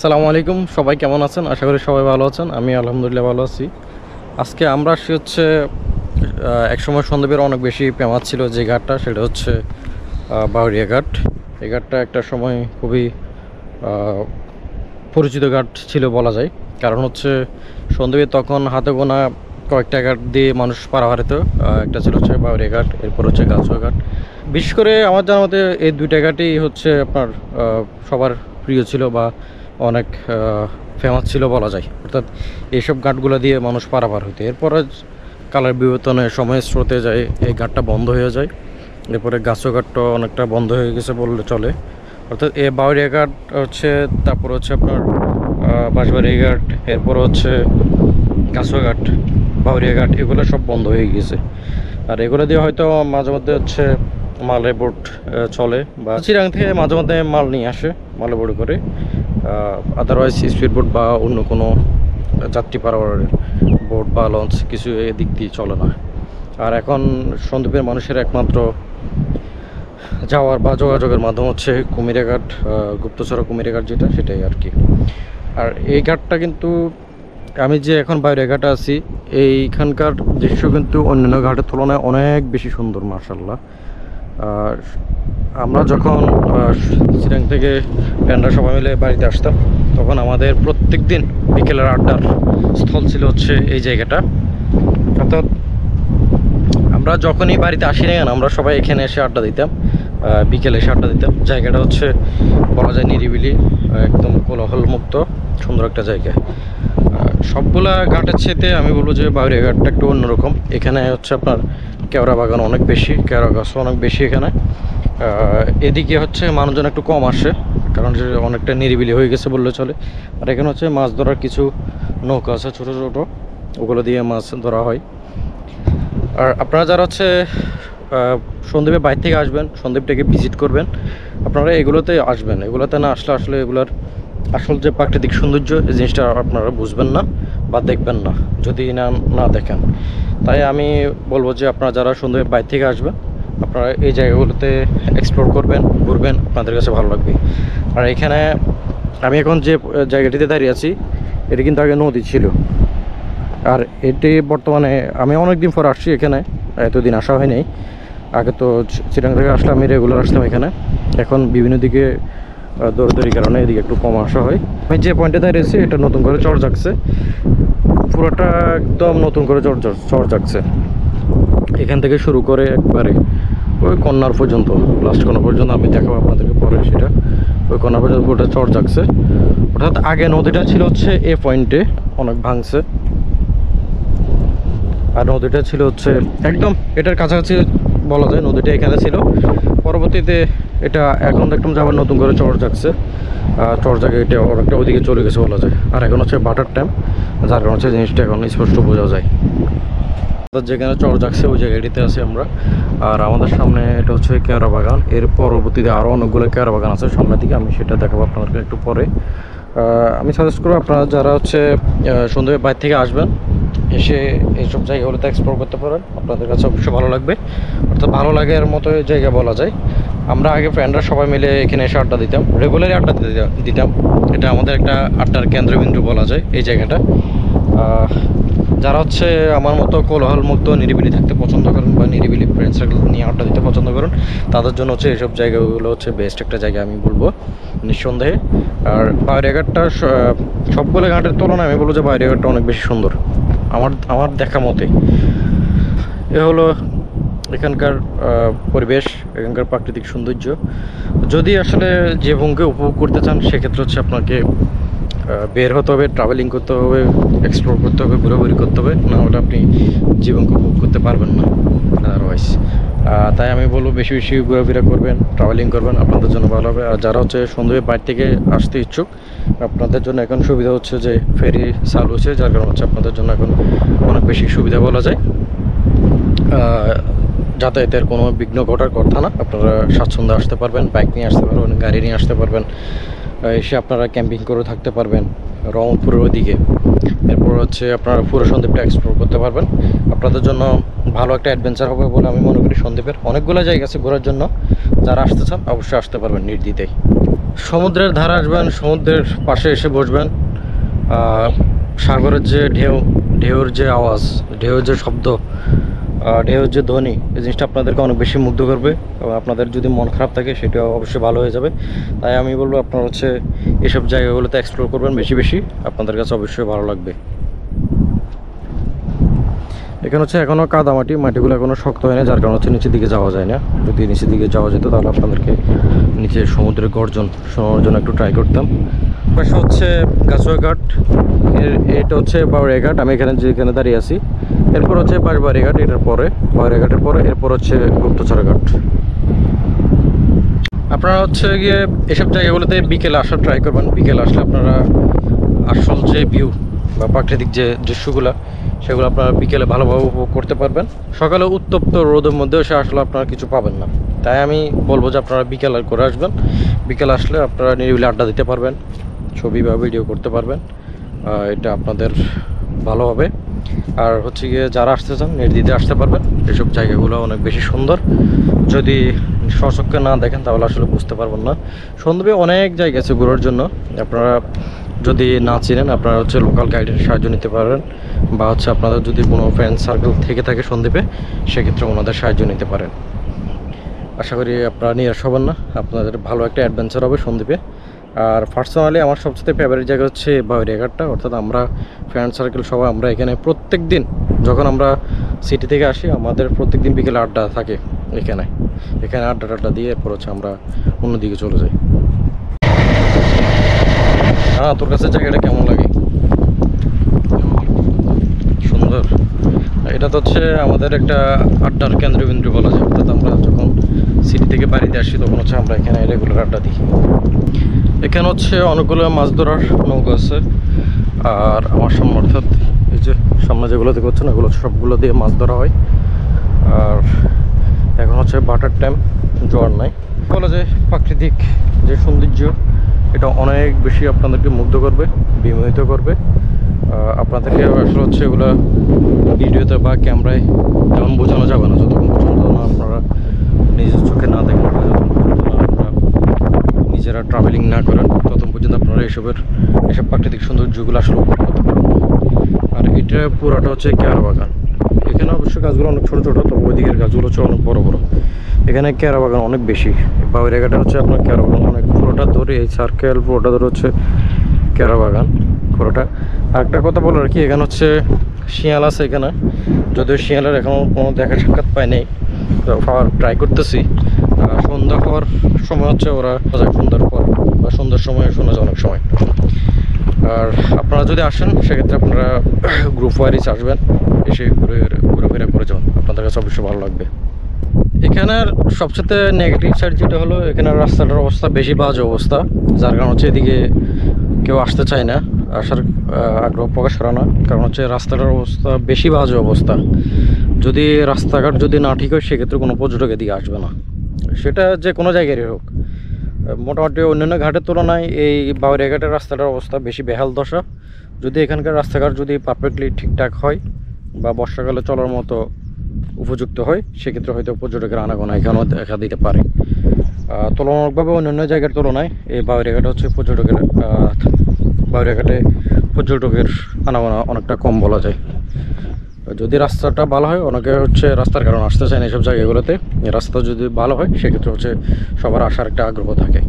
আসসালামু আলাইকুম, সবাই কেমন আছেন? আশা করি সবাই ভালো আছেন। আমি আলহামদুলিল্লাহ ভালো আছি। আজকে আমরা আসছি হচ্ছে একসময় সন্দ্বীপের অনেক বেশি ফেমাস ছিল যে ঘাটটা, সেটা হচ্ছে বাউরিয়া ঘাট। এই ঘাটটা একটা সময় খুবই পরিচিত ঘাট ছিল বলা যায়। কারণ হচ্ছে সন্দ্বীপে তখন হাতে গোনা কয়েকটা ঘাট দিয়ে মানুষ পারাপার হতো। একটা ছিল হচ্ছে বাউরিয়া ঘাট, এরপর হচ্ছে গাছুয়া ঘাট। বিশেষ করে আমার জানা মতে এই দুইটা ঘাটই হচ্ছে আপনার সবার প্রিয় ছিল বা অনেক ফেমাস ছিল বলা যায়। অর্থাৎ এইসব ঘাটগুলো দিয়ে মানুষ পারাপার হতো। এরপরে কালের বিবর্তনে সময়ের স্রোতে যায় এই ঘাটটা বন্ধ হয়ে যায়। এরপরে গাছুয়া ঘাটটা অনেকটা বন্ধ হয়ে গেছে বললে চলে। অর্থাৎ এই বাউরিয়া ঘাট হচ্ছে, তারপর হচ্ছে আপনার বাঁশবাড়ি ঘাট, এরপর হচ্ছে গাছুয়া ঘাট, বাউরিয়া ঘাট, এগুলো সব বন্ধ হয়ে গেছে। আর এগুলো দিয়ে হয়তো মাঝে মধ্যে হচ্ছে মালের বোট চলে, বা চিরাং থেকে মাঝে মধ্যে মাল নিয়ে আসে মালের বোট করে। আদারওয়াইজ স্পিড বোট বা অন্য কোনো যাত্রী পারাপারের বোট বা লঞ্চ কিছু এদিক দিয়ে চলে না। আর এখন সন্দ্বীপের মানুষের একমাত্র যাওয়ার বা যোগাযোগের মাধ্যম হচ্ছে কুমিরাঘাট, গুপ্তচর কুমিরাঘাট যেটা, সেটাই আর কি। আর এই ঘাটটা কিন্তু, আমি যে এখন বাইরে ঘাটে আছি, এইখানকার দৃশ্য কিন্তু অন্যান্য ঘাটের তুলনায় অনেক বেশি সুন্দর মার্শাল্লাহ। আমরা যখন চিরাং থেকে ফ্রেন্ডরা সবাই মিলে বাড়িতে আসতাম, তখন আমাদের প্রত্যেক দিন বিকেলের আড্ডার স্থল ছিল হচ্ছে এই জায়গাটা। অর্থাৎ আমরা যখনই বাড়িতে আসি না কেন, আমরা সবাই এখানে এসে আড্ডা দিতাম, বিকেলে এসে আড্ডা দিতাম। জায়গাটা হচ্ছে বলা যায় নিরিবিলি, একদম কোলাহল মুক্ত সুন্দর একটা জায়গা। সবগুলা ঘাটের চেয়ে আমি বলবো যে বাউরিয়া ঘাটটা একটু অন্যরকম। এখানে হচ্ছে আপনার কেওড়া বাগান অনেক বেশি, কেওড়া গাছ অনেক বেশি এখানে। এদিকে হচ্ছে মানুষজন একটু কম আসে, কারণ যে অনেকটা নিরিবিলি হয়ে গেছে বললে চলে। আর এখানে হচ্ছে মাছ ধরার কিছু নৌকা আছে ছোটো ছোটো, ওগুলো দিয়ে মাছ ধরা হয়। আর আপনারা যারা হচ্ছে সন্দ্বীপে বাইরে থেকে আসবেন, সন্দ্বীপটাকে ভিজিট করবেন, আপনারা এগুলোতে আসবেন। এগুলোতে না আসলে আসলে এগুলোর আসল যে প্রাকৃতিক সৌন্দর্য, এই জিনিসটা আপনারা বুঝবেন না বা দেখবেন না যদি না দেখেন। তাই আমি বলবো যে আপনারা যারা সন্দ্বীপে বাইরে থেকে আসবেন, আপনারা এই জায়গাগুলোতে এক্সপ্লোর করবেন, ঘুরবেন, আপনাদের কাছে ভালো লাগবে। আর এখানে আমি এখন যে জায়গাটিতে দাঁড়িয়ে আছি, এটি কিন্তু আগে নদী ছিল। আর এটি বর্তমানে, আমি অনেক দিন পর আসছি এখানে, এতদিন আসা হয়নি। আগে তো চিরাং থেকে আসলে আমি রেগুলার আসতাম এখানে। এখন বিভিন্ন দিকে দৌড়াদৌড়ির কারণে এদিকে একটু কম আসা হয়। আমি যে পয়েন্টে দাঁড়িয়েছি, এটা নতুন করে চড় জাগছে, পুরোটা একদম নতুন করে চড় জাগছে। এখান থেকে শুরু করে একবারে ওই কন্যার পর্যন্ত, লাস্ট কন্যা পর্যন্ত আমি দেখাবো আপনাদেরকে পরে সেটা। ওই কন্যা পর্যন্ত পুরোটা চড় জাগছে। অর্থাৎ আগে নদীটা ছিল হচ্ছে এ পয়েন্টে, অনেক ভাঙছে। আর নদীটা ছিল হচ্ছে একদম এটার কাছাকাছি বলা যায়, নদীটা এখানে ছিল। পরবর্তীতে এটা এখন একদম যাবার নতুন করে চড় জাগছে, চড় জাগে এটা অনেকটা ওইদিকে চলে গেছে বলা যায়। আর এখন হচ্ছে বাটার টাইম, যার কারণে হচ্ছে জিনিসটা এখন স্পষ্ট বোঝা যায়। যেখানে চড় জাগছে ওই জায়গাটিতে আছি আমরা। আর আমাদের সামনে এটা হচ্ছে কেওড়া বাগান। এর পরবর্তীতে আরও অনেকগুলো কেওড়া বাগান আছে সামনের দিকে, আমি সেটা দেখাবো আপনাদেরকে একটু পরে। আমি সাজেস্ট করবো আপনারা যারা হচ্ছে সন্ধ্যে বাইরে থেকে আসবেন, এসে এইসব জায়গাগুলোতে এক্সপ্লোর করতে পারেন, আপনাদের কাছে অবশ্যই ভালো লাগবে। অর্থাৎ ভালো লাগার মতো জায়গা বলা যায়। আমরা আগে ফ্রেন্ডরা সবাই মিলে এখানে এসে আড্ডা দিতাম, রেগুলারই আড্ডা দিতাম। এটা আমাদের একটা আড্ডার কেন্দ্রবিন্দু বলা যায় এই জায়গাটা। যারা হচ্ছে আমার মতো কোলাহল মুক্ত নিরিবিলি থাকতে পছন্দ করেন বা নিরিবিলি ফ্রেন্ড সার্কেল নিয়ে আড্ডা দিতে পছন্দ করেন, তাদের জন্য হচ্ছে এইসব জায়গাগুলো হচ্ছে বেস্ট একটা জায়গা আমি বলবো নিঃসন্দেহে। আর বাউরিয়া ঘাটটা সবগুলো ঘাটের তুলনায় আমি বলবো যে বাউরিয়া ঘাটটা অনেক বেশি সুন্দর আমার দেখা মতে। এ হলো এখানকার পরিবেশ, এখানকার প্রাকৃতিক সৌন্দর্য। যদি আসলে জীবনকে উপভোগ করতে চান, সেক্ষেত্রে হচ্ছে আপনাকে বের হতে হবে, ট্রাভেলিং করতে হবে, এক্সপ্লোর করতে হবে, ঘোরাঘুরি করতে হবে, না হলে আপনি জীবনকে উপভোগ করতে পারবেন না আদারওয়াইজ। তাই আমি বলবো বেশি বেশি ঘোরাফেরা করবেন, ট্রাভেলিং করবেন, আপনাদের জন্য ভালো হবে। আর যারা হচ্ছে সন্ধ্যে বাইরে থেকে আসতে ইচ্ছুক, আপনাদের জন্য এখন সুবিধা হচ্ছে যে ফেরি চালু হচ্ছে, যার কারণে হচ্ছে আপনাদের জন্য এখন অনেক বেশি সুবিধা বলা যায়। যাতায়াতের কোনো বিঘ্ন ঘটার কথা না, আপনারা স্বাচ্ছন্দ্যে আসতে পারবেন, বাইক নিয়ে আসতে পারবেন, গাড়ি নিয়ে আসতে পারবেন, এসে আপনারা ক্যাম্পিং করে থাকতে পারবেন রংপুরের ওদিকে। এরপর হচ্ছে আপনারা পুরো সন্দ্বীপটা এক্সপ্লোর করতে পারবেন। আপনাদের জন্য ভালো একটা অ্যাডভেঞ্চার হবে বলে আমি মনে করি। সন্দ্বীপের অনেকগুলো জায়গা আছে ঘোরার জন্য, যারা আসতে চান অবশ্যই আসতে পারবেন নির্দ্বিধায়। সমুদ্রের ধারে আসবেন, সমুদ্রের পাশে এসে বসবেন। সাগরের যে ঢেউর যে আওয়াজ, ঢেউর যে শব্দ, ঢেউর যে ধ্বনি, এই জিনিসটা আপনাদেরকে অনেক বেশি মুগ্ধ করবে এবং আপনাদের যদি মন খারাপ থাকে সেটাও অবশ্যই ভালো হয়ে যাবে। তাই আমি বলবো আপনারা হচ্ছে এসব জায়গাগুলোতে এক্সপ্লোর করবেন বেশি বেশি, আপনাদের কাছে অবশ্যই ভালো লাগবে। এখানে হচ্ছে এখনও কাদামাটি, মাটিগুলো এখনও শক্ত হয় না, যার কারণে হচ্ছে নিচের দিকে যাওয়া যায় না। যদি নিচের দিকে যাওয়া যেত তাহলে আপনাদেরকে নিচে সমুদ্রের গর্জন শোনার জন্য একটু ট্রাই করতাম। পাশে হচ্ছে গাছুয়া ঘাট, এটা হচ্ছে বাউরিয়া ঘাট, আমি যেখানে দাঁড়িয়ে আছি। এরপর হচ্ছে বাঁশবাড়ি ঘাট, এটার পরে বাউরিয়া ঘাটের পরে এরপর হচ্ছে গুপ্তচর ঘাট। আপনারা হচ্ছে গিয়ে এসব জায়গাগুলোতে বিকেলে আসার ট্রাই করবেন। বিকেলে আসলে আপনারা আসল যে ভিউ বা প্রাকৃতিক যে দৃশ্যগুলো সেগুলো আপনারা বিকেলে ভালোভাবে উপভোগ করতে পারবেন। সকালে উত্তপ্ত রোদের মধ্যেও সে আসলে আপনারা কিছু পাবেন না। তাই আমি বলবো যে আপনারা বিকেলে করে আসবেন। বিকেলে আসলে আপনারা নিরিবিলি আড্ডা দিতে পারবেন, ছবি বা ভিডিও করতে পারবেন, এটা আপনাদের ভালো হবে। আর হচ্ছে গিয়ে যারা আসতে চান নির্দ্বিধে আসতে পারবেন। এসব জায়গাগুলো অনেক বেশি সুন্দর, যদি স্বচক্ষে না দেখেন তাহলে আসলে বুঝতে পারবেন না। সন্দ্বীপে অনেক জায়গা আছে ঘোরার জন্য, আপনারা যদি না চিনেন আপনারা হচ্ছে লোকাল গাইডের সাহায্য নিতে পারেন, বা হচ্ছে আপনাদের যদি কোনো ফ্রেন্ড সার্কেল থেকে থাকে সন্দ্বীপে সেক্ষেত্রে ওনাদের সাহায্য নিতে পারেন। আশা করি আপনারা নিরাশ হবেন না, আপনাদের ভালো একটা অ্যাডভেঞ্চার হবে সন্দ্বীপে। আর পার্সোনালি আমার সবচেয়ে ফেভারিট জায়গা হচ্ছে বাউরিয়া ঘাটটা, অর্থাৎ আমরা ফ্রেন্ড সার্কেল সবাই আমরা এখানে প্রত্যেক দিন যখন আমরা সিটি থেকে আসি আমাদের প্রত্যেক দিন বিকেলে আড্ডা থাকে এখানে আড্ডা দিয়ে এরপর হচ্ছে আমরা অন্যদিকে চলে যাই। হ্যাঁ, তোর কাছে জায়গাটা কেমন লাগে? সুন্দর। এটা তো হচ্ছে আমাদের একটা আড্ডার কেন্দ্রবিন্দু বলা যায়, অর্থাৎ আমরা যখন সিটি থেকে বাড়িতে আসি তখন হচ্ছে আমরা এখানে রেগুলার আড্ডা দিই। এখানে হচ্ছে অনেকগুলো মাছ ধরার নৌকা আছে, আর আমার সামনে অর্থাৎ এই যে সামনে যেগুলো দেখতে পাচ্ছেন এগুলো সবগুলো দিয়ে মাছ ধরা হয়। আর এখন হচ্ছে বাটার টাইম, জোয়ার নাই। বলা যায় প্রাকৃতিক যে সৌন্দর্য এটা অনেক বেশি আপনাদেরকে মুগ্ধ করবে, বিমোহিত করবে। আপনাদেরকে আসলে হচ্ছে এগুলো ভিডিওতে বা ক্যামেরায় তেমন বোঝানো যাবে না, যতক্ষণ পর্যন্ত না আপনারা নিজের চোখে না দেখেন বা যতক্ষণ পর্যন্ত না আপনারা নিজেরা ট্রাভেলিং না করেন ততক্ষণ পর্যন্ত আপনারা এসব প্রাকৃতিক সৌন্দর্যগুলো আসলে উপভোগ করতে পারেন। আর এটা পুরাটা হচ্ছে কেয়ারা বাগান। এখানে অবশ্য গাছগুলো অনেক ছোটো ছোটো, তবে ওই দিকের গাছগুলো হচ্ছে অনেক বড় বড়। এখানে কেয়ারা বাগান অনেক বেশি। বাউরিয়া ঘাটে হচ্ছে আপনার কেয়ারা বাগান অনেক, পুরোটা ধরে এই সার্কেল পুরোটা ধরে হচ্ছে কেয়ারা বাগান পুরোটা। আর একটা কথা বলো আর কি, এখানে হচ্ছে শিয়াল আছে এখানে, যদিও শিয়ালের এখনও কোনো দেখা সাক্ষাৎ পাই নেই, পাওয়ার ট্রাই করতেছি। সন্ধ্যা হওয়ার সময় হচ্ছে ওরা সন্ধ্যার পর বা সন্ধ্যার সময় শোনা যায় অনেক সময়। আর আপনারা যদি আসেন সেক্ষেত্রে আপনারা গ্রুপ ওয়াইজ আসবেন, এসে ঘুরে করে যান, আপনাদের কাছে অবশ্যই ভালো লাগবে। এখানের সবচেয়ে নেগেটিভ সাইড যেটা হলো এখানের রাস্তাটার অবস্থা বেশি বাজে অবস্থা, যার কারণ হচ্ছে এদিকে কেউ আসতে চায় না, আসার আগ্রহ প্রকাশ করে না, কারণ হচ্ছে রাস্তাটার অবস্থা বেশি বাজে অবস্থা। যদি রাস্তাঘাট যদি না ঠিক হয় সেক্ষেত্রে কোনো পর্যটক এদিকে আসবে না, সেটা যে কোনো জায়গারই হোক। মোটামুটি অন্যান্য ঘাটের তুলনায় এই বাউরিয়া ঘাটের রাস্তাটার অবস্থা বেশি বেহাল দশা। যদি এখানকার রাস্তাঘাট যদি পারফেক্টলি ঠিকঠাক হয় বা বর্ষাকালে চলার মতো উপযুক্ত হয় সেক্ষেত্রে হয়তো পর্যটকের আনাগোনা এখানেও দেখা দিতে পারে। তুলনামূলকভাবে অন্যান্য জায়গার তুলনায় এই বাউরিয়া ঘাটে হচ্ছে বাউরিয়া ঘাটে পর্যটকের আনাগোনা অনেকটা কম বলা যায়। যদি রাস্তাটা ভালো হয়, অনেকে হচ্ছে রাস্তার কারণে আসতে চায় না এইসব জায়গাগুলোতে, রাস্তা যদি ভালো হয় সেক্ষেত্রে হচ্ছে সবার আসার একটা আগ্রহ থাকে।